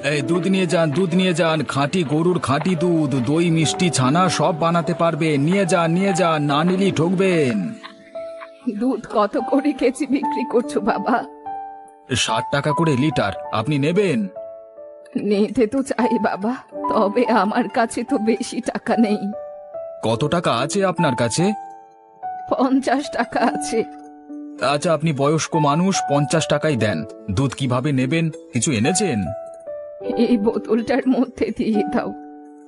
এই দুধ নিয়ে যান, দুধ নিয়ে যান, খাঁটি গরুর খাঁটি দুধ, দই মিষ্টি ছানা সব বানাতে পারবে। নিয়ে যান, নিয়ে যান, না নিলেই ঠকবেন। দুধ কত করে কেজি বিক্রি করছো বাবা? 60 টাকা করে লিটার, আপনি নেবেন? নিতে তো চাই বাবা, তবে আমার কাছে তো বেশি টাকা নেই। কত টাকা আছে আপনার কাছে? 50 টাকা আছে। আচ্ছা, আপনি বয়স্ক মানুষ, 50 টাকাই দেন। দুধ কিভাবে নেবেন, কিছু এনেছেন? এই বোতলটার মধ্যে দিয়ে দাও।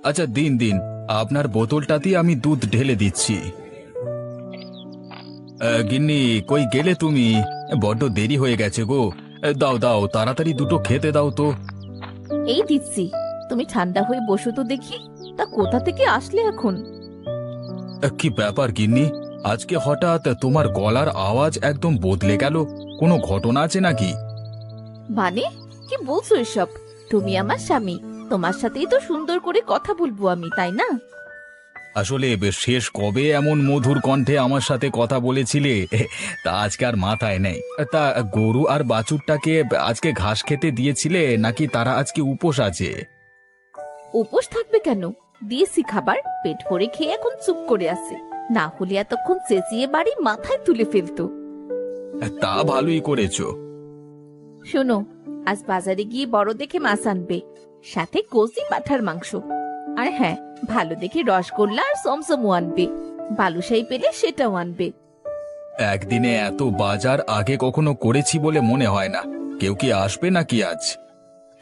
আচ্ছা দিন দিন, আপনার বোতলটাতেই আমি দুধ ঢেলে দিচ্ছি। গিন্নি, কই গেলে তুমি? বড্ড দেরি হয়ে গেছে গো। দাও দাও, তাড়াতাড়ি দুটো খেতে দাও তো। এই দিচ্ছি। তুমি ঠান্ডা হয়ে বসো তো দেখি। তা কোথা থেকে আসলে এখন? কি ব্যাপার গিন্নি, আজকে হঠাৎ তোমার গলার আওয়াজ একদম বদলে গেল? কোনো ঘটনা আছে নাকি? মানে কি বলছো এসব? তুমি আমার স্বামী, তোমার সাথেই তো সুন্দর করে কথা বলবো আমি, তাই না? আসলে শেষ কবে এমন মধুর কণ্ঠে আমার সাথে কথা বলেছিলে তা আজকে আর মাথায় নেই। তা গরু আর বাছুরটাকে আজকে ঘাস খেতে দিয়েছিলে নাকি তারা আজকে উপোস আছে? উপোস থাকবে কেন? দিয়েছি খাবার, পেট ভরে খেয়ে এখন চুপ করে আছে। না হলে এতক্ষণ চেঁচিয়ে বাড়ি মাথায় তুলে ফেলতো। তা ভালোই করেছো। শোনো, আজ বাজারে গিয়ে বড় দেখে মাছ আনবে, সাথে কচি পাঁঠার মাংস। আর হ্যাঁ, ভালো দেখে রসগোল্লা আর সমসমও আনবে। বালুশাহী পেলে সেটাও আনবে। একদিনে এত বাজার আগে কখনো করেছি বলে মনে হয় না। কেউ কি আসবে নাকি আজ?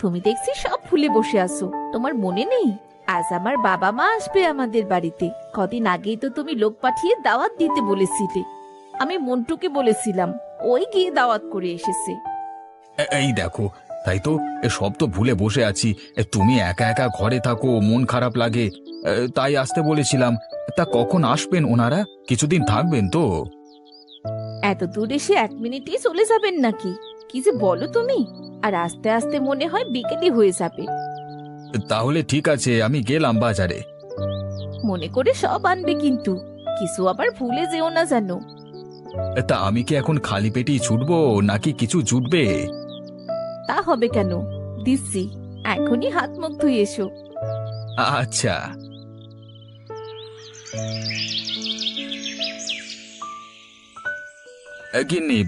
তুমি দেখছি সব ভুলে বসে আছো, তোমার মনে নেই? আজ আমার বাবা মা আসবে আমাদের বাড়িতে। কদিন আগেই তো তুমি লোক পাঠিয়ে দাওয়াত দিতে বলেছিলে। আমি মন্টুকে বলেছিলাম, ওই গিয়ে দাওয়াত করে এসেছে। এই দেখো, তাই তো, সব তো ভুলে বসে আছি। তুমি একা একা ঘরে থাকো, মন খারাপ লাগে, তাই আসতে বলেছিলাম। তা কখন আসবেন ওনারা? কিছুদিন থাকবেন তো? এত দূর এসে 1 মিনিটেই চলে যাবেন নাকি? কি যে বলো তুমি! আর আস্তে আস্তে মনে হয় বিকেলই হয়ে যাবে। তাহলে ঠিক আছে, আমি গেলাম বাজারে। মনে করে সব আনবে কিন্তু, কিছু আবার ভুলে যেও না জানো। তা আমি কি এখন খালি পেটেই ছুটবো নাকি কিছু জুটবে? তা হবে কেন, দিচ্ছি। এখনই হাত মুখ ধুয়ে এসো। আচ্ছা। গিন্নি,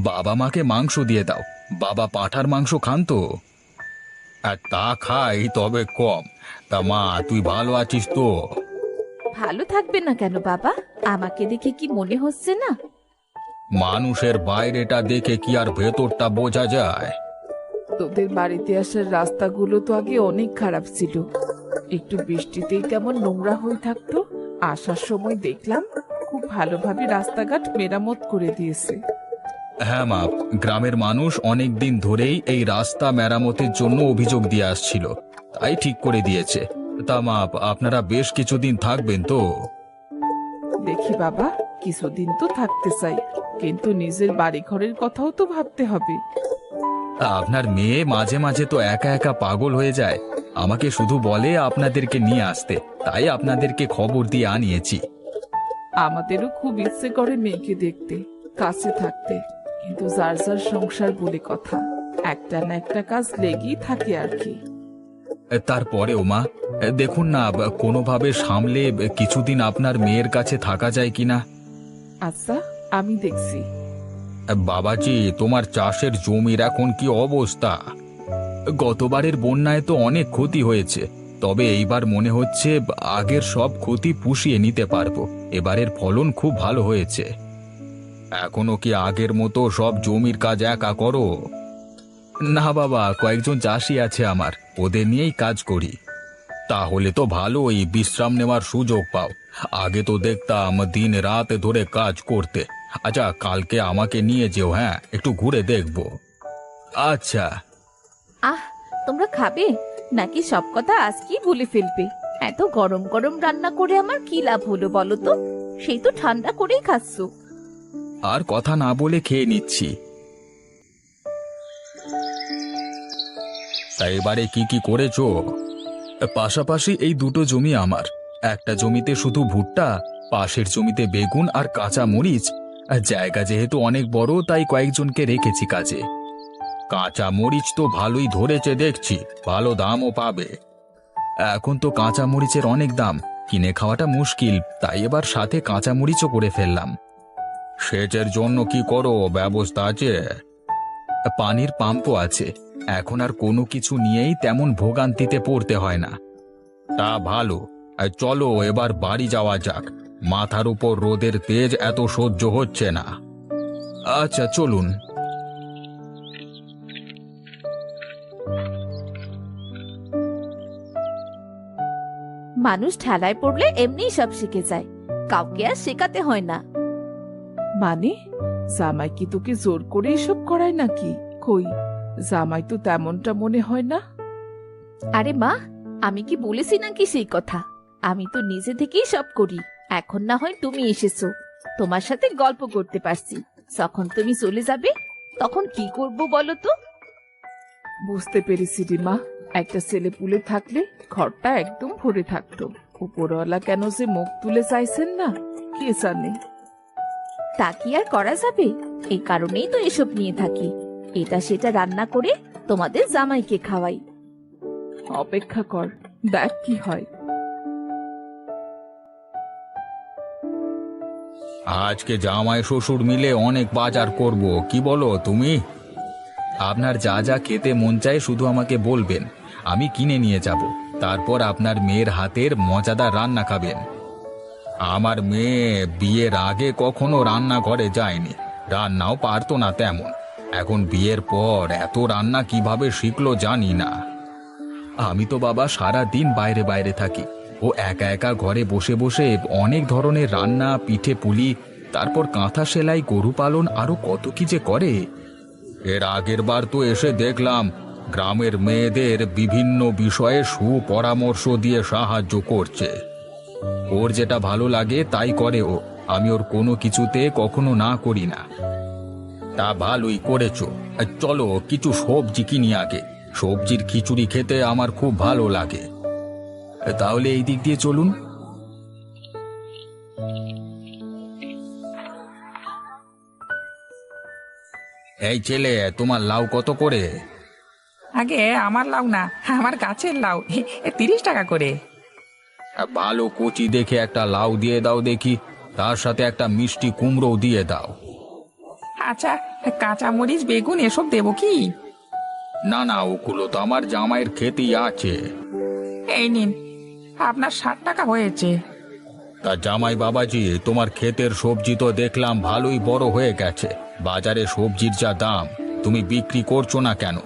বাবা মাকে মাংস দিয়ে দাও। বাবা পাঁঠার মাংস খান তো? আর তা খাই, তবে কম। তা মা, তুই ভালো আছিস তো? ভালো থাকবে না কেন বাবা? আমাকে দেখে কি মনে হচ্ছে না? মানুষের বাইরেটা দেখে কি আর ভেতরটা বোঝা যায়? তোদের বাড়িতে আসার রাস্তাগুলো তো আগে অনেক খারাপ ছিল, একটু বৃষ্টিতেই কেমন নোংরা হয়ে থাকতো। আসার সময় দেখলাম খুব ভালোভাবে রাস্তাঘাট মেরামত করে দিয়েছে। হ্যাঁ মা, গ্রামের মানুষ অনেক দিন ধরেই এই রাস্তা মেরামতের জন্য অভিযোগ দিয়ে আসছিল, তাই ঠিক করে দিয়েছে। তা মা, আপনারা বেশ কিছুদিন থাকবেন তো? দেখি বাবা, কিছুদিন তো থাকতে চাই, কিন্তু নিজের বাড়ি ঘরের কথাও তো ভাবতে হবে। আপনার মেয়ে মাঝে মাঝে তো একা একা পাগল হয়ে যায়, আমাকে শুধু বলে আপনাদেরকে নিয়ে আসতে, তাই আপনাদেরকে খবর দিয়ে আনিয়েছি। আমাদেরও খুব ইচ্ছে করে মেয়েকে দেখতে, কাছে থাকতে, কিন্তু যার যার সংসার বলে কথা, একটা না একটা কাজ লেগেই থাকে আর কি। তারপরেও মা, দেখুন না, কোনোভাবে সামলে কিছুদিন আপনার মেয়ের কাছে থাকা যায় কিনা। আচ্ছা, আমি দেখছি। বাবাজি, তোমার চাষের জমির এখন কি অবস্থা? গতবারের বন্যায় তো অনেক ক্ষতি হয়েছে, তবে এইবার মনে হচ্ছে আগের সব ক্ষতি পুষিয়ে নিতে পারবো। এবারের ফলন খুব ভালো হয়েছে। এখনো কি আগের মতো সব জমির কাজ একা করো? না বাবা, কয়েকজন চাষি আছে আমার, ওদের নিয়েই কাজ করি। তাহলে তো ভালোই বিশ্রাম নেওয়ার সুযোগ পাও। আগে তো দেখতাম দিন রাত ধরে কাজ করতে। আচ্ছা, কালকে আমাকে নিয়ে যেও, হ্যাঁ, একটু ঘুরে দেখবো। আচ্ছা। আহ, তোমরা খাবে নাকি সব কথা আজকেই ভুলে ফেলবে? এত গরম গরম রান্না করে আমার কি লাভ হলো বলো তো? সেই তো ঠান্ডা করেই খাচ্ছো। আর কথা না বলে খেয়ে নিচ্ছি। তা এবারে কি কি করেছো? পাশাপাশি এই দুটো জমি আমার। একটা জমিতে শুধু ভুট্টা, পাশের জমিতে বেগুন আর কাঁচা মরিচ। আর জায়গা যেহেতু অনেক বড়, তাই কয়েকজনকে রেখেছি কাজে। কাঁচা মরিচ তো ভালোই ধরেছে দেখছি, ভালো দামও পাবে। এখন তো কাঁচা মরিচের অনেক দাম, কিনে খাওয়াটা মুশকিল, তাই এবার সাথে কাঁচা মরিচও করে ফেললাম। সেচের জন্য কি করো, ব্যবস্থা আছে? পানির পাম্পও আছে, এখন আর কোনো কিছু নিয়েই তেমন ভোগান্তিতে পড়তে হয় না। তা ভালো। চলো এবার বাড়ি যাওয়া যাক, মাথার উপর রোদের তেজ এত সহ্য হচ্ছে না। আচ্ছা চলুন। মানুষ ঠেলায় পড়লে এমনিই সব শিখে যায়, কাউকে আর শেখাতে হয় না। মানে জামাই কি তোকে জোর করে এসব করায় নাকি? কই, জামাই তো তেমনটা মনে হয় না। আরে মা, আমি কি বলেছি নাকি সেই কথা? আমি তো নিজে থেকেই সব করি। এখন না হয় তুমি এসেছো, তোমার সাথে গল্প করতে পারছি। যখন তুমি চলে যাবে তখন কি করব বলো তো? বুঝতে পেরেছি রে মা, একটা ছেলে পুলে থাকলে ঘরটা একদম ভরে থাকতো। উপরওয়ালা কেন যে মুখ তুলে চাইছেন না কে জানে। তা কি আর করা যাবে? এই কারণেই তো এসব নিয়ে থাকি, এটা সেটা রান্না করে তোমাদের জামাইকে খাওয়াই। অপেক্ষা কর, দেখ কি হয়। আজকে জামাই শ্বশুর মিলে অনেক বাজার করব, কি বলো তুমি? আপনার যা যা খেতে মন চায় শুধু আমাকে বলবেন, আমি কিনে নিয়ে যাব। তারপর আপনার মেয়ের হাতের মজাদার রান্না খাবেন। আমার মেয়ে বিয়ের আগে কখনো রান্নাঘরে যায়নি, রান্নাও পারতো না তেমন। এখন বিয়ের পর এত রান্না কিভাবে শিখলো জানি না। আমি তো বাবা সারা দিন বাইরে বাইরে থাকি, ও একা একা ঘরে বসে বসে অনেক ধরনের রান্না, পিঠে পুলি, তারপর কাঁথা সেলাই, গরু পালন, আরো কত কি যে করে। এর আগের বার তো এসে দেখলাম গ্রামের মেয়েদের বিভিন্ন বিষয়ে সুপরামর্শ দিয়ে সাহায্য করছে। ওর যেটা ভালো লাগে তাই করে ও, আমি ওর কোনো কিছুতে কখনো না করি না। তা ভালোই করেছো। চলো কিছু সবজি কিনি আগে, সবজির খিচুড়ি খেতে আমার খুব ভালো লাগে। তাহলে এই দিক দিয়ে চলুন। এই ছেলে, তোমার লাউ কত করে? আগে আমার লাউ না, আমার গাছের লাউ, 30 টাকা করে। ভালো কচি দেখে একটা লাউ দিয়ে দাও দেখি, তার সাথে একটা মিষ্টি কুমড়ো দিয়ে দাও। আচ্ছা, কাঁচা মরিচ, বেগুন এসব দেবো কি? না না, ওগুলো তো আমার জামাইয়ের খেতেই আছে। এই নিন, আপনার 60 টাকা হয়েছে। তা জামাই বাবাজি, তোমার ক্ষেতের সবজি তো দেখলাম ভালোই বড় হয়ে গেছে। বাজারে সবজির যা দাম, তুমি বিক্রি করছো না কেন?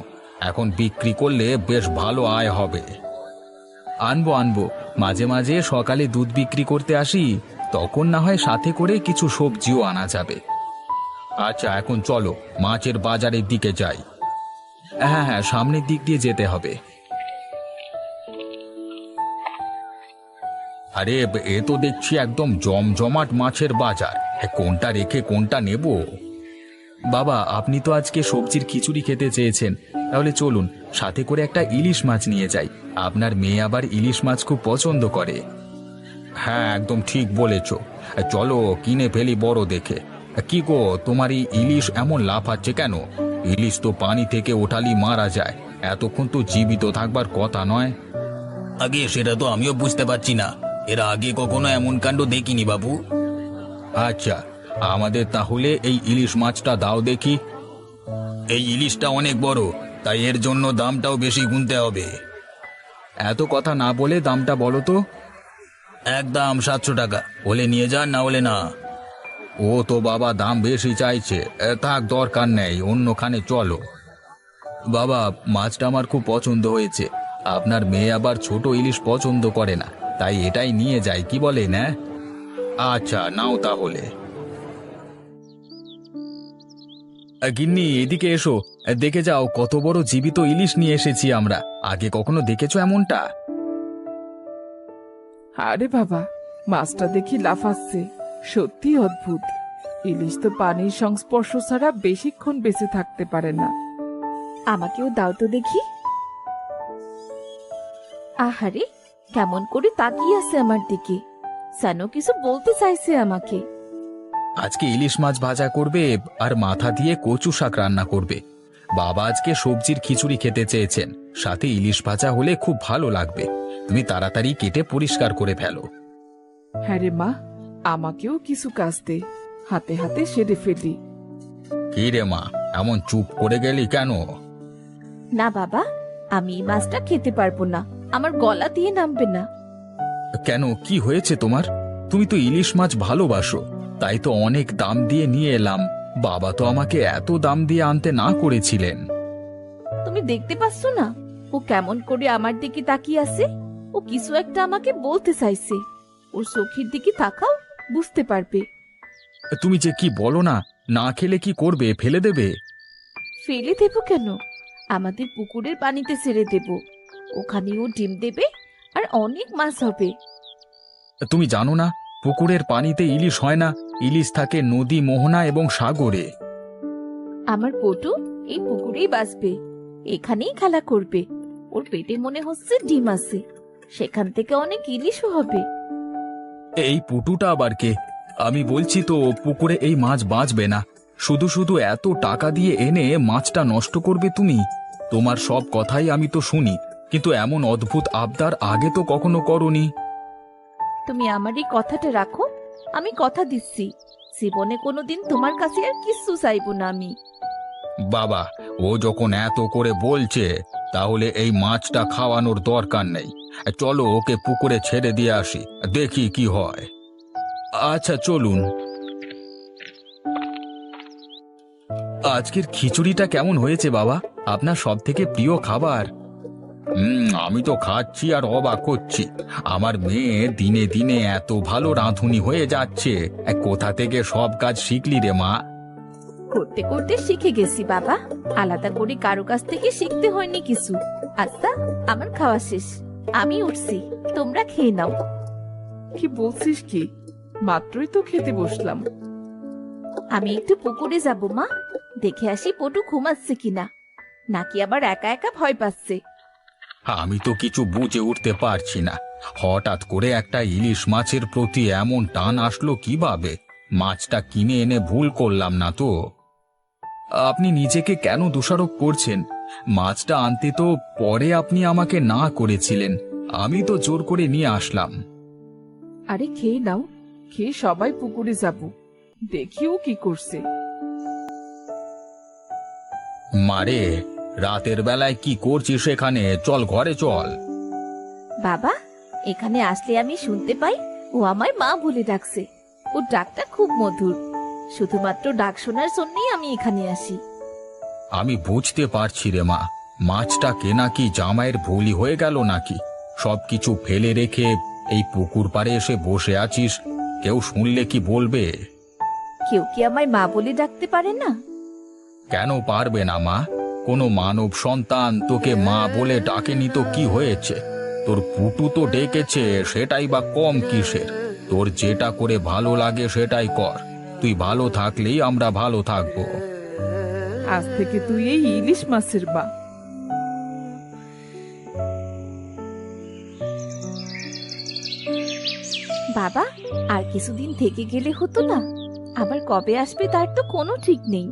এখন বিক্রি করলে বেশ ভালো আয় হবে। আনবো আনবো, মাঝে মাঝে সকালে দুধ বিক্রি করতে আসি, তখন না হয় সাথে করে কিছু সবজিও আনা যাবে। আচ্ছা এখন চলো মাছের বাজারের দিকে যাই। হ্যাঁ হ্যাঁ, সামনের দিক দিয়ে যেতে হবে। আরে এ তো দেখছি একদম জমজমাট মাছের বাজার, কোনটা রেখে কোনটা নেব? বাবা, আপনি তো আজকে সবজির খিচুড়ি খেতে চেয়েছেন, তাহলে চলুন সাথে করে একটা ইলিশ মাছ নিয়ে যাই। আপনার মেয়ে আবার ইলিশ মাছ খুব পছন্দ করে। হ্যাঁ একদম ঠিক বলেছ, চলো কিনে ফেলি বড় দেখে। কি গো, তোমার এই ইলিশ এমন লাফাচ্ছে কেন? ইলিশ তো পানি থেকে ওঠালি মারা যায়, এতক্ষণ তো জীবিত থাকবার কথা নয়। আগে সেটা তো আমিও বুঝতে পারছি না, এর আগে কখনো এমন কাণ্ড দেখিনি বাবু। আচ্ছা, আমাদের তাহলে এই ইলিশ মাছটা দাও দেখি। এই ইলিশটা অনেক বড়, তাই এর জন্য দামটাও বেশি গুনতে হবে। এত কথা না বলে দামটা বলো তো। একদম 700 টাকা, হলে নিয়ে যান, না হলে না। ও তো বাবা দাম বেশি চাইছে, থাক দরকার নেই, অন্যখানে চলো। বাবা, মাছটা আমার খুব পছন্দ হয়েছে, আপনার মেয়ে আবার ছোট ইলিশ পছন্দ করে না, তাই এটাই নিয়ে যাই, কি বলেন? হ্যাঁ আচ্ছা নাও তাহলে। গিন্নি এদিকে এসো, দেখে যাও কত বড় জীবিত ইলিশ নিয়ে এসেছি আমরা, আগে কখনো দেখেছো এমনটা? আরে বাবা, মাছটা দেখি লাফাচ্ছে, সত্যি অদ্ভুত। ইলিশ তো পানির সংস্পর্শ ছাড়া বেশিক্ষণ বেঁচে থাকতে পারে না। আমাকেও দাও তো দেখি। আহারে, কেমন করে তাকিয়ে আছে আমার দিকে, যেন কিছু বলতে চাইছে আমাকে। আজকে ইলিশ মাছ ভাজা করবে আর মাথা দিয়ে কচু শাক রান্না করবে। বাবা আজকে সবজির খিচুড়ি খেতে চেয়েছেন, সাথে ইলিশ ভাজা হলে খুব ভালো লাগবে। তুমি তাড়াতাড়ি কেটে পরিষ্কার করে ফেলো। হ্যাঁ রে মা, আমাকেও কিছু কাজ দে, হাতে হাতে সেরে ফেলি। কি রে মা, এমন চুপ করে গেলি কেন? না বাবা, আমি এই মাছটা খেতে পারবো না, আমার গলা দিয়ে নামবে না। কেন, কি হয়েছে তোমার? তুমি তো ইলিশ মাছ ভালোবাসো, তাই তো অনেক দাম দিয়ে নিয়ে এলাম। বাবা তো আমাকে এত দাম দিয়ে আনতে না করেছিলেন। তুমি দেখতে পাচ্ছ না ও কেমন করে আমার দিকে তাকিয়ে আছে? ও কিছু একটা আমাকে বলতে চাইছে। ওর চোখের দিকে তাকাও, বুঝতে পারবে। তুমি যে কি বলো না, না খেলে কি করবে, ফেলে দেবে? ফেলে দেবো কেন? আমাদের পুকুরের পানিতে ছেড়ে দেব, ওখানে ও ডিম দেবে আর অনেক মাছ হবে। তুমি জানো না, পুকুরের পানিতে ইলিশ হয় না, ইলিশ থাকে নদী, মোহনা এবং সাগরে। আমার পটু এই পুকুরেই বাঁচবে, এখানেই খেলা করবে। ওর পেটে মনে হচ্ছে ডিম আছে, সেখান থেকে অনেক ইলিশও হবে। এই পুটুটা আবার কে? আমি বলছি তো, পুকুরে এই মাছ বাঁচবে না। শুধু শুধু এত টাকা দিয়ে এনে মাছটা নষ্ট করবে তুমি? তোমার সব কথাই আমি তো শুনি, কিন্তু এমন অদ্ভুত আবদার আগে তো কখনো করনি। তুমি আমার এই কথাটা রাখো, আমি কথা দিচ্ছি জীবনে কোনোদিন তোমার কাছে আর কিচ্ছু চাইবো না আমি। বাবা, ও যখন এত করে বলছে, তাহলে এই মাছটা খাওয়ানোর দরকার নেই। চলো ওকে পুকুরে ছেড়ে দিয়ে আসি, দেখি কি হয়। আচ্ছা চলুন। আজকের খিচুড়িটা কেমন হয়েছে বাবা? আপনার সব থেকে প্রিয় খাবার। আমি তো খাচ্ছি আর অবাক হচ্ছি। আমার মেয়ে দিনে দিনে এত ভালো রাঁধুনি হয়ে যাচ্ছে। কোথা থেকে সব কাজ শিখলি রে মা? করতে করতে শিখে গেছি বাবা, আলাদা করে কারো কাছ থেকে শিখতে হয়নি কিছু। আচ্ছা, আমার খাওয়া শেষ, আমি উঠছি, তোমরা খেয়ে নাও। কি বলছিস কি? মাত্রই তো খেতে বসলাম। আমি একটু পুকুরে যাব মা, দেখে আসি পটু ঘুমাচ্ছে কিনা, নাকি আবার একা একা ভয় পাচ্ছে। আমি তো কিছু বুঝে উঠতে পারছি না, হঠাৎ করে একটা ইলিশ মাছের প্রতি এমন টান আসলো কিভাবে? মাছটা কিনে এনে ভুল করলাম না তো? আপনি নিজেকে কেন দোষারোপ করছেন? মাছটা আনতে তো পরে আপনি আমাকে না করেছিলেন, আমি তো জোর করে নিয়ে আসলাম। আরে খেয়ে নাও, খেয়ে সবাই পুকুরে যাব, দেখিও কি করছে। মারে, রাতের বেলায় কি করছিস এখানে? চল ঘরে চল। বাবা, এখানে আসলে আমি শুনতে পাই ও আমায় মা বলে ডাকছে। ওর ডাকটা খুব মধুর, শুধুমাত্র ডাক শোনার জন্যই আমি এখানে আসি। আমি বুঝতে পারছি রে মা, মাছটা কেনা কি জামাইয়ের ভুলই হয়ে গেল নাকি? সবকিছু ফেলে রেখে এই পুকুর পাড়ে এসে বসে আছিস, কেউ শুনলে কি বলবে? কেউ কি আমায় মা বলে ডাকতে পারে না? কেন পারবে না মা? কোনো মানব সন্তান তোকে মা বলে ডাকেনি তো কি হয়েছে? তোর পুটু তো ডেকেছে, সেটাই বা কম কিসের? তোর যেটা করে ভালো লাগে সেটাই কর, তুই ভালো থাকলেই আমরা ভালো থাকবো। আজ থেকে তুই এই ইলিশ মাছের মা। বাবা, আর কিছুদিন থেকে গেলে হতো না? আবার কবে আসবে তার তো কোনো ঠিক নেই।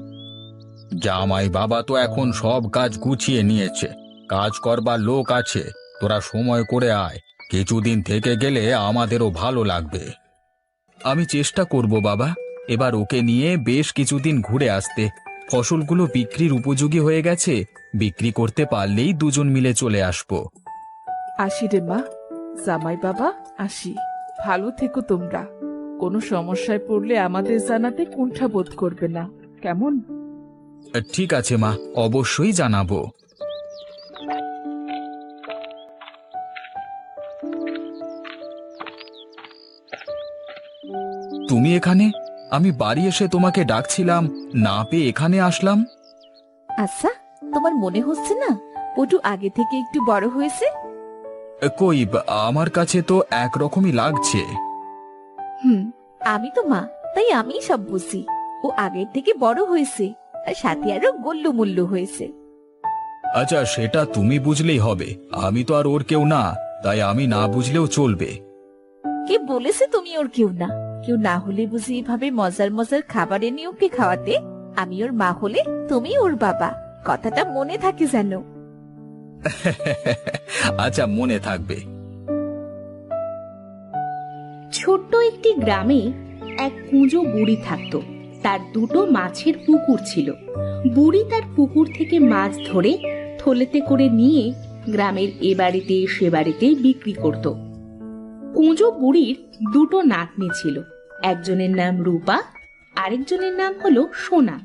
জামাই বাবা তো এখন সব কাজ গুছিয়ে নিয়েছে, কাজ করবার লোক আছে। তোরা সময় করে আয়, কিছুদিন থেকে গেলে আমাদেরও ভালো লাগবে। আমি চেষ্টা করব বাবা, এবার ওকে নিয়ে বেশ কিছুদিন ঘুরে আসতে। ফসলগুলো বিক্রির উপযোগী হয়ে গেছে, বিক্রি করতে পারলেই দুজন মিলে চলে আসবো। আসি রে মা, জামাই বাবা আসি। ভালো থেকো তোমরা, কোনো সমস্যায় পড়লে আমাদের জানাতে কুণ্ঠা বোধ করবে না, কেমন? ঠিক আছে মা, অবশ্যই জানাবো। তুমি এখানে? আমি বাড়ি এসে তোমাকে ডাকছিলাম, না পেয়ে এখানে আসলাম। আচ্ছা, তোমার মনে হচ্ছে না পটু আগে থেকে একটু বড় হয়েছে? কই, আমার কাছে তো একরকমই লাগছে। আমি তো মা, তাই আমি সব বুঝি। ও আগের থেকে বড় হয়েছে, আর সাথে আরো গল্লু মুল্লু হয়েছে। আচ্ছা, সেটা তুমি বুঝলেই হবে, আমি তো আর ওর কেউ না, তাই আমি না বুঝলেও চলবে। কে বলেছে তুমি ওর কেউ না? কেউ না হলে বুঝি এভাবে মজার মজার খাবার এনে ওকে খাওয়াতে? আমি ওর মা হলে তুমি ওর বাবা, কথাটা মনে থাকে যেন। আচ্ছা, মনে থাকবে। ছোট্ট একটি গ্রামে এক কুঁজো বুড়ি থাকত। তার দুটো মাছের পুকুর ছিল। বুড়ি তার পুকুর থেকে মাছ ধরে থলেতে করে নিয়ে গ্রামের এ বাড়িতে সে বাড়িতে বিক্রি করত। কুঁজো বুড়ির দুটো নাতনি ছিল। একজনের নাম রূপা, আরেকজনের নাম হলো সোনা।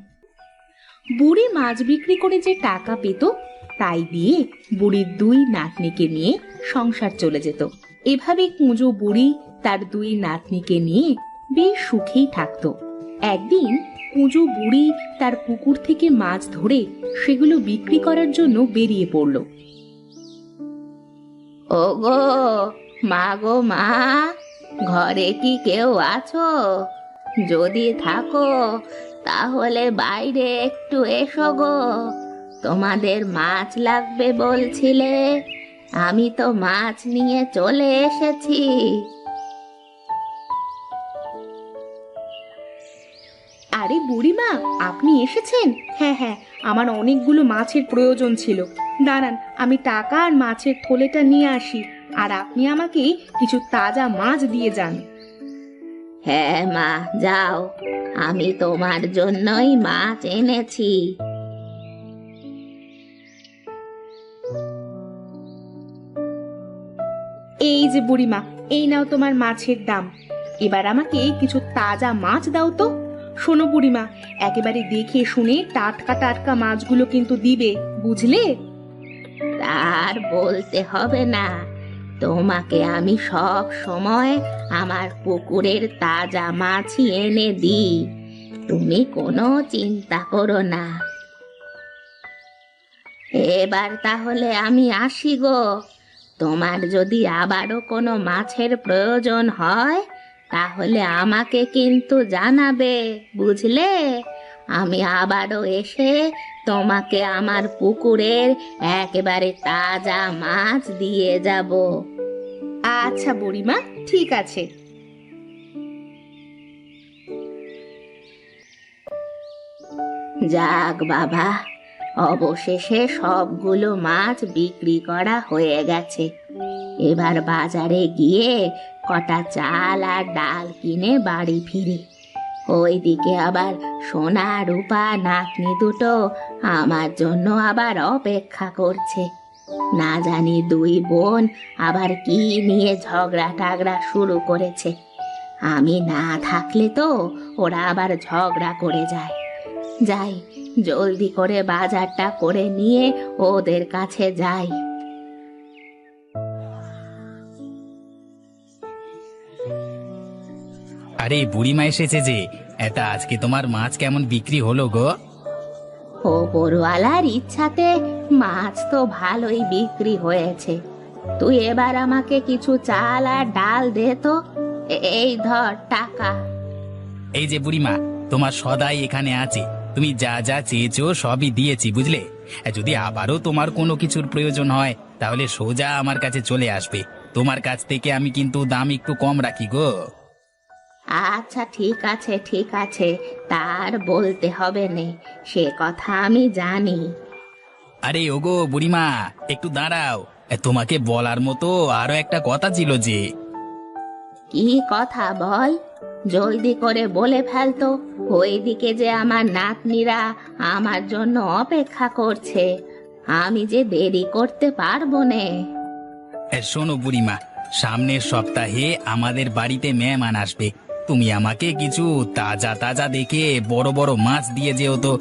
বুড়ি মাছ বিক্রি করে যে টাকা পেত তাই দিয়ে বুড়ির দুই নাতনিকে নিয়ে সংসার চলে যেত। এভাবে কুঁজো বুড়ি তার দুই নাতনিকে নিয়ে বেশ সুখেই থাকতো। একদিন কুঁজো বুড়ি তার পুকুর থেকে মাছ ধরে সেগুলো বিক্রি করার জন্য বেরিয়ে পড়ল। ওগো মা গো মা, ঘরে কি কেউ আছো? যদি থাকো তাহলে বাইরে একটু এসো গো। তোমাদের মাছ লাগবে বলছিলে, আমি তো মাছ নিয়ে চলে এসেছি। আরে বুড়িমা, আপনি এসেছেন? হ্যাঁ হ্যাঁ, আমার অনেকগুলো মাছের প্রয়োজন ছিল। দাঁড়ান, আমি টাকা আর মাছের থলেটা নিয়ে আসি, আর আপনি আমাকে কিছু তাজা মাছ দিয়ে যান। হ্যাঁ মা, যাও, আমি তোমার জন্যই মাছ এনেছি। এই যে বুড়িমা, এই নাও তোমার মাছের দাম। এবার আমাকে কিছু তাজা মাছ দাও তো। শোনো বুড়িমা, একেবারে দেখে শুনে টাটকা টাটকা মাছগুলো কিন্তু দিবে, বুঝলে? আর বলতে হবে না, তোমাকে আমি সব সময় আমার পুকুরের তাজা মাছই এনে দিই, তুমি কোনো চিন্তা করো না। এবার তাহলে আমি আসি গো। তোমার যদি আবারও কোনো মাছের প্রয়োজন হয় তাহলে আমাকে কিন্তু জানাবে, বুঝলে? আমি আবারও এসে তোমাকে আমার পুকুরের একেবারে তাজা মাছ দিয়ে যাব। আচ্ছা বুড়িমা, ঠিক আছে। যাক বাবা, অবশেষে সবগুলো মাছ বিক্রি করা হয়ে গেছে। এবার বাজারে গিয়ে কটা চাল আর ডাল কিনে বাড়ি ফিরি। ওইদিকে আবার সোনা রূপা নাতনি দুটো আমার জন্য আবার অপেক্ষা করছে। না জানি দুই বোন আবার কি নিয়ে ঝগড়া টাগড়া শুরু করেছে। আমি না থাকলে তো ওরা আবার ঝগড়া করে যায়। যাই, জলদি করে বাজারটা করে নিয়ে ওদের কাছে যাই। আরে বুড়িমা এসেছে যে। এটা আজকে তোমার মাছ কেমন বিক্রি হলো গো? ওপরওয়ালার ইচ্ছাতে মাছ তো ভালোই বিক্রি হয়েছে। তুই এবার আমাকে কিছু চাল আর ডাল দে তো। এই ধর টাকা। এই যে বুড়িমা, তোমার সদাই এখানে আছে। তুমি যা যা চেয়েছো সবই দিয়েছি, বুঝলে? যদি আবারও তোমার কোনো কিছুর প্রয়োজন হয় তাহলে সোজা আমার কাছে চলে আসবে। তোমার কাছ থেকে আমি কিন্তু দাম একটু কম রাখি গো। আচ্ছা ঠিক আছে ঠিক আছে, তার বলতে হবে নে, সে কথা আমি জানি। আরে ওগো বুড়িমা, একটু দাঁড়াও। তোমাকে বলার মতো আরো একটা কথা ছিল যে। কি কথা বল, জলদি করে বলে ফেলতো। ওইদিকে যে আমার নাতনিরা আমার জন্য অপেক্ষা করছে, আমি যে দেরি করতে পারবো নে। শোনো বুড়িমা, সামনের সপ্তাহে আমাদের বাড়িতে মেহমান আসবে। তুমি আমাকে কিছু তাজা তাজা দেখে বড় বড় মাছ দিয়ে যেও তো।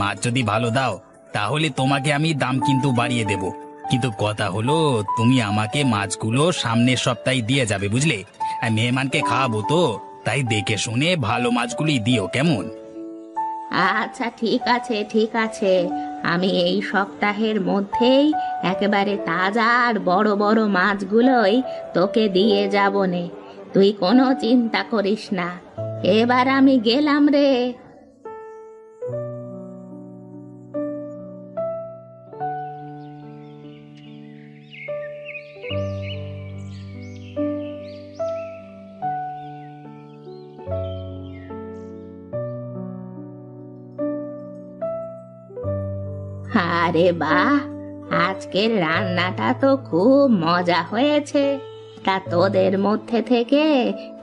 মাছ যদি ভালো দাও তাহলে তোমাকে আমি দাম কিন্তু বাড়িয়ে দেব। কিন্তু কথা হলো, তুমি আমাকে মাছগুলো সামনের সপ্তাহে দিয়ে যাবে, বুঝলে? মেহমানকে খাওয়াবো তো, তাই দেখে শুনে ভালো মাছগুলি দিও, কেমন? আচ্ছা ঠিক আছে ঠিক আছে, আমি এই সপ্তাহের মধ্যেই একেবারে তাজা আর বড় বড় মাছগুলোই তোকে দিয়ে যাব নে, তুই কোনো চিন্তা করিস না। এবার আমি গেলাম রে। আরে বাহ, আজকের রান্নাটা তো খুব মজা হয়েছে। তা তোদের মধ্যে থেকে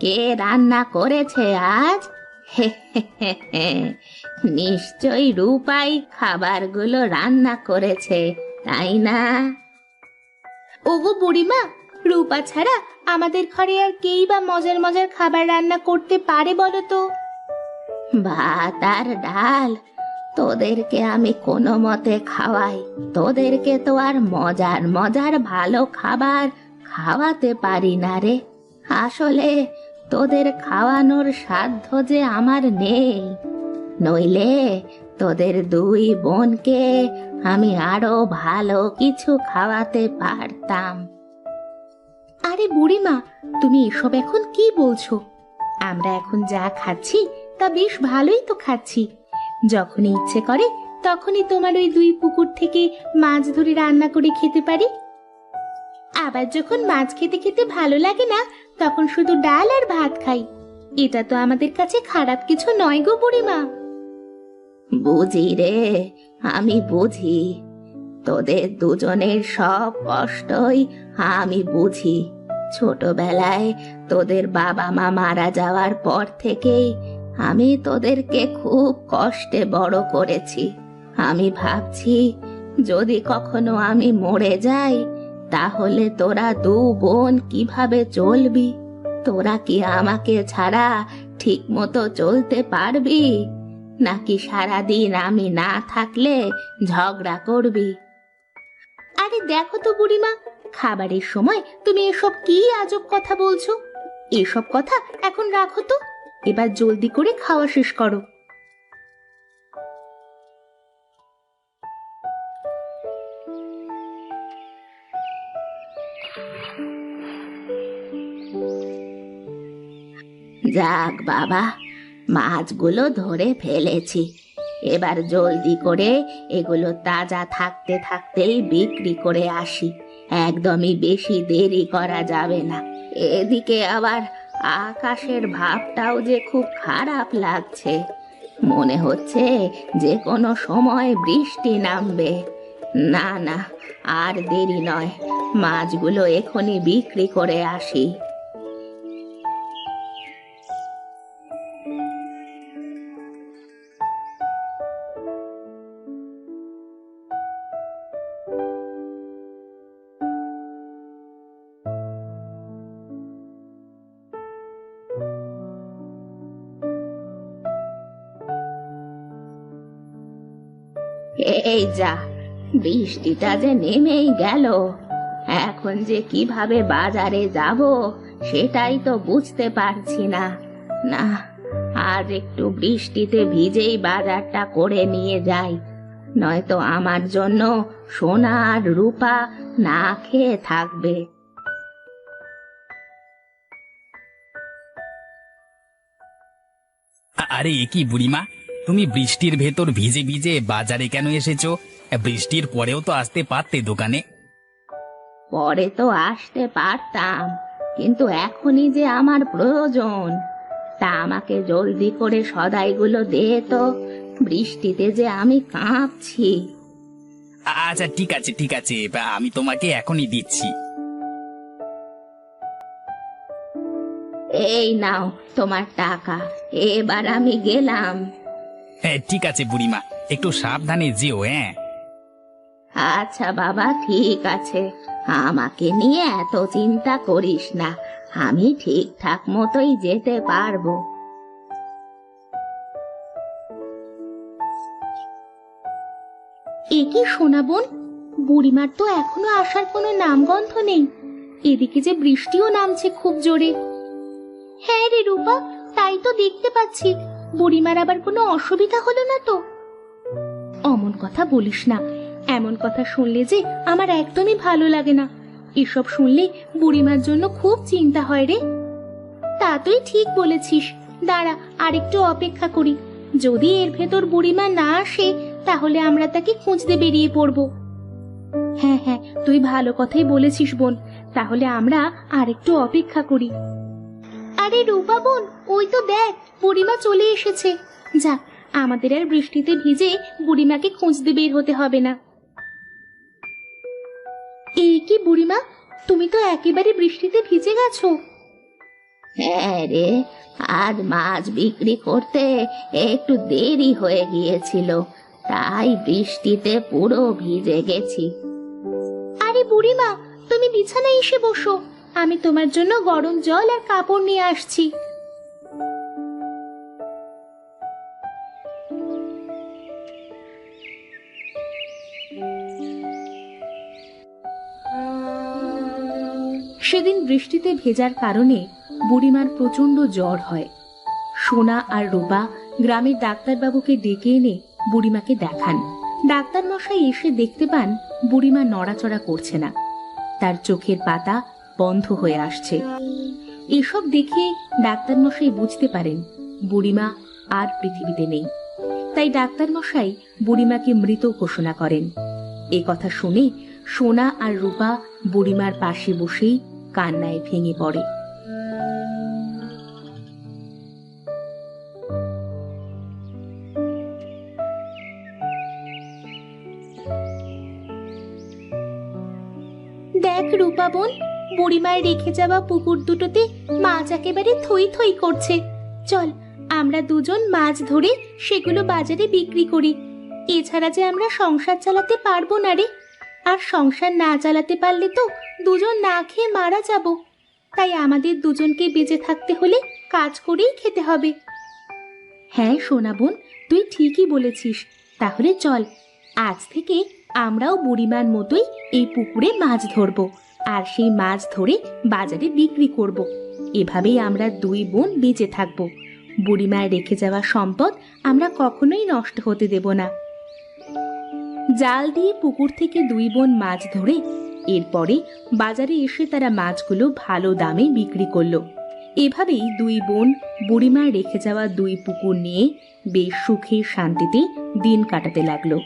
কে রান্না করেছে আজ? নিশ্চয়ই রূপাই খাবারগুলো রান্না করেছে, তাই না? ওগো বুড়িমা, রূপা ছাড়া আমাদের ঘরে আর কেই বা মজার মজার খাবার রান্না করতে পারে বলো তো? ভাত আর ডাল তোদেরকে আমি কোনো মতে খাওয়াই, তোদেরকে তো আর মজার মজার ভালো খাবার খাওয়াতে পারি না রে। আসলে তোদের খাওয়ানোর সাধ্য যে আমার নেই, নইলে তোদের দুই বোনকে আমি আরো ভালো কিছু খাওয়াতে পারতাম। আরে বুড়িমা, তুমি এসব এখন কি বলছো? আমরা এখন যা খাচ্ছি তা বেশ ভালোই তো খাচ্ছি। যখনই ইচ্ছে করে তখনই তোমার ওই দুই পুকুর থেকে মাছ ধরে রান্না করে খেতে পারি। আবার যখন মাছ খেতে খেতে ভালো লাগে না, তখন শুধু ডাল আর ভাত খাই। এটা তো আমাদের কাছে খারাপ কিছু নয় গো বুড়িমা। বুঝি রে, আমি বুঝি। তোদের দুজনের সব কষ্টই আমি বুঝি। ছোটবেলায় তোদের বাবা মা মারা যাওয়ার পর থেকেই আমি তোদেরকে খুব কষ্টে বড় করেছি। আমি ভাবছি যদি কখনো আমি মরে যাই, তাহলে তোরা দু বোন কিভাবে চলবি? তোরা কি আমাকে ছাড়া ঠিক মতো চলতে পারবি, নাকি সারাদিন আমি না থাকলে ঝগড়া করবি? আরে দেখো তো বুড়িমা, খাবারের সময় তুমি এসব কি আজব কথা বলছো? এসব কথা এখন রাখো তো, এবার জলদি করে খাওয়া শেষ করো। যাক বাবা, মাছগুলো ধরে ফেলেছি। এবার জলদি করে এগুলো তাজা থাকতে থাকতেই বিক্রি করে আসি। একদমই বেশি দেরি করা যাবে না। এদিকে আবার আকাশের ভাবটাও যে খুব খারাপ লাগছে। মনে হচ্ছে যে কোনো সময় বৃষ্টি নামবে। না না, আর দেরি নয়, মাছগুলো এখনই বিক্রি করে আসি। এই যা, বৃষ্টিটা যে নেমেই গেল। এখন যে কিভাবে বাজারে যাব সেটাই তো বুঝতে পারছি না। না, আর একটু বৃষ্টিতে ভিজেই বাজারটা করে নিয়ে যাই, নয়তো আমার জন্য সোনা আর রূপা না খেয়ে থাকবে। আরে এ কি বুড়িমা, তুমি বৃষ্টির ভেতর ভিজে ভিজে বাজারে কেন এসেছো? বৃষ্টির পরেও তো আসতে পারতে দোকানে। পরে তো আসতে পারতাম, কিন্তু এখনই যে আমার প্রয়োজন। তা আমাকে জলদি করে সদাইগুলো দে তো, বৃষ্টিতে যে আমি কাঁপছি। আচ্ছা ঠিক আছে ঠিক আছে, আমি তোমাকে এখনই দিচ্ছি। এই নাও তোমার টাকা, এবার আমি গেলাম। হ্যাঁ ঠিক আছে বুড়িমা, একটু সাবধানে যেও। হ্যাঁ আচ্ছা বাবা, ঠিক আছে, আমাকে নিয়ে এত চিন্তা করিস না, আমি ঠিকঠাক মতোই যেতে পারবো। এ কি সোনা বোন, বুড়িমার তো এখনো আসার কোনো নামগন্ধ নেই। এদিকে যে বৃষ্টিও নামছে খুব জোরে। হ্যাঁ রে রূপা, তাই তো দেখতে পাচ্ছি। বুড়িমার আবার কোনো অসুবিধা হলো না তো? অমন কথা বলিস না, এমন কথা শুনলে যে আমার একদমই ভালো লাগে না। এসব শুনলে বুড়িমার জন্য খুব চিন্তা হয় রে। তা তুই ঠিক বলেছিস, দাঁড়া আরেকটু অপেক্ষা করি। যদি এর ভেতর বুড়িমা না আসে, তাহলে আমরা তাকে খুঁজতে বেরিয়ে পড়ব। হ্যাঁ হ্যাঁ, তুই ভালো কথাই বলেছিস বোন, তাহলে আমরা আরেকটু অপেক্ষা করি। আরে রূপা বোন, ওই তো দেখ বুড়িমা চলে এসেছে। যা, আমাদের আর বৃষ্টিতে ভিজে বুড়িমাকে খুঁজতে বের হতে হবে না। এই কি বুড়িমা, তুমি তো একেবারে বৃষ্টিতে ভিজে গেছো। হ্যাঁ রে, আজ মাছ বিক্রি করতে একটু দেরি হয়ে গিয়েছিল, তাই বৃষ্টিতে পুরো ভিজে গেছি। আরে বুড়িমা, তুমি বিছানায় এসে বসো, আমি তোমার জন্য গরম জল আর কাপড় নিয়ে আসছি। সেদিন বৃষ্টিতে ভেজার কারণে বুড়িমার প্রচন্ড জ্বর হয়। সোনা আর রূপা গ্রামের ডাক্তারবাবুকে ডেকে এনে বুড়িমাকে দেখান। ডাক্তার মশাই এসে দেখতে পান বুড়িমা নড়াচড়া করছে না, তার চোখের পাতা বন্ধ হয়ে আসছে। এসব দেখে ডাক্তার মশাই বুঝতে পারেন বুড়িমা আর পৃথিবীতে নেই। তাই ডাক্তার মশাই বুড়িমাকে মৃত ঘোষণা করেন। এ কথা শুনে সোনা আর রূপা বুড়িমার পাশে বসেই কান্নায় ভেঙে পড়ে। দেখ রূপা বোন, বুড়িমার রেখে যাওয়া পুকুর দুটোতে মাছ একেবারে থই থই করছে। চল আমরা দুজন মাছ ধরে সেগুলো বাজারে বিক্রি করি। এছাড়া যে আমরা সংসার চালাতে পারবো না রে, আর সংসার না চালাতে পারলে তো দুজন না খেয়ে মারা যাব। তাই আমাদের দুজনকে বেঁচে থাকতে হলে কাজ করেই খেতে হবে। হ্যাঁ সোনা বোন, তুই ঠিকই বলেছিস। তাহলে চল, আজ থেকে আমরাও বুড়িমার মতোই এই পুকুরে মাছ ধরবো, আর সেই মাছ ধরে বাজারে বিক্রি করব। এভাবেই আমরা দুই বোন বেঁচে থাকবো। বুড়িমার রেখে যাওয়া সম্পদ আমরা কখনোই নষ্ট হতে দেব না। জাল দিয়ে পুকুর থেকে দুই বোন মাছ ধরে এরপরে বাজারে এসে তারা মাছগুলো ভালো দামে বিক্রি করলো। এভাবেই দুই বোন বুড়িমার রেখে যাওয়া দুই পুকুর নিয়ে বেশ সুখে শান্তিতে দিন কাটাতে লাগলো।